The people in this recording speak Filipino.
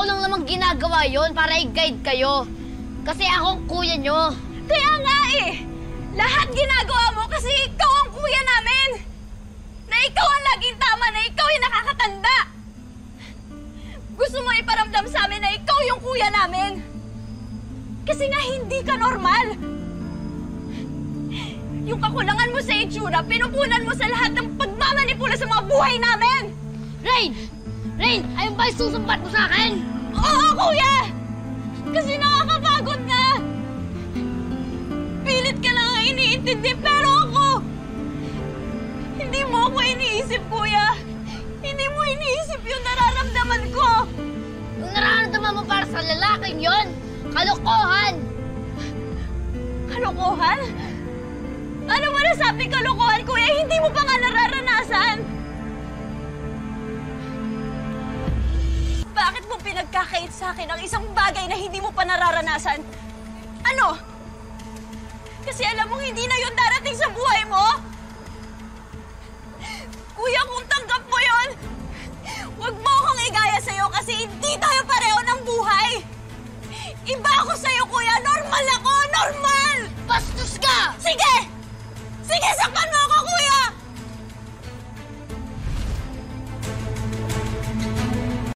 ko lang namang ginagawa yon para i-guide kayo. Kasi akong kuya nyo. Kaya nga eh! Lahat ginagawa mo kasi ikaw ang kuya namin! Na ikaw ang laging tama, na ikaw yung nakakatanda! Gusto mo iparamdam sa amin na ikaw yung kuya namin! Kasi nga hindi ka normal! Yung kakulangan mo sa itsura, pinupunan mo sa lahat ng pagmamanipula sa mga buhay namin! Rain! Rain! Ayun ba yung susumbat mo sa akin? Oo, kuya! Kasi nakakapagod na! Pilit ka lang ang iniintindi, pero ako! Hindi mo ako iniisip, kuya! Hindi mo iniisip yung nararamdaman ko! Yung nararamdaman mo para sa lalaking yon, kalokohan! Kalokohan? Ano mo nasabing kalokohan, kuya? Hindi mo pa nga nararanasan! Bakit mo pinagkakait sa akin ang isang bagay na hindi mo pa nararanasan? Ano? Kasi alam mong hindi na yun darating sa buhay mo? Kuya, kung tanggap mo yun, huwag mo akong igaya sa'yo kasi hindi tayo pareho ng buhay! Iba ako sa'yo, kuya! Normal ako! Normal! Bastos ka! Sige!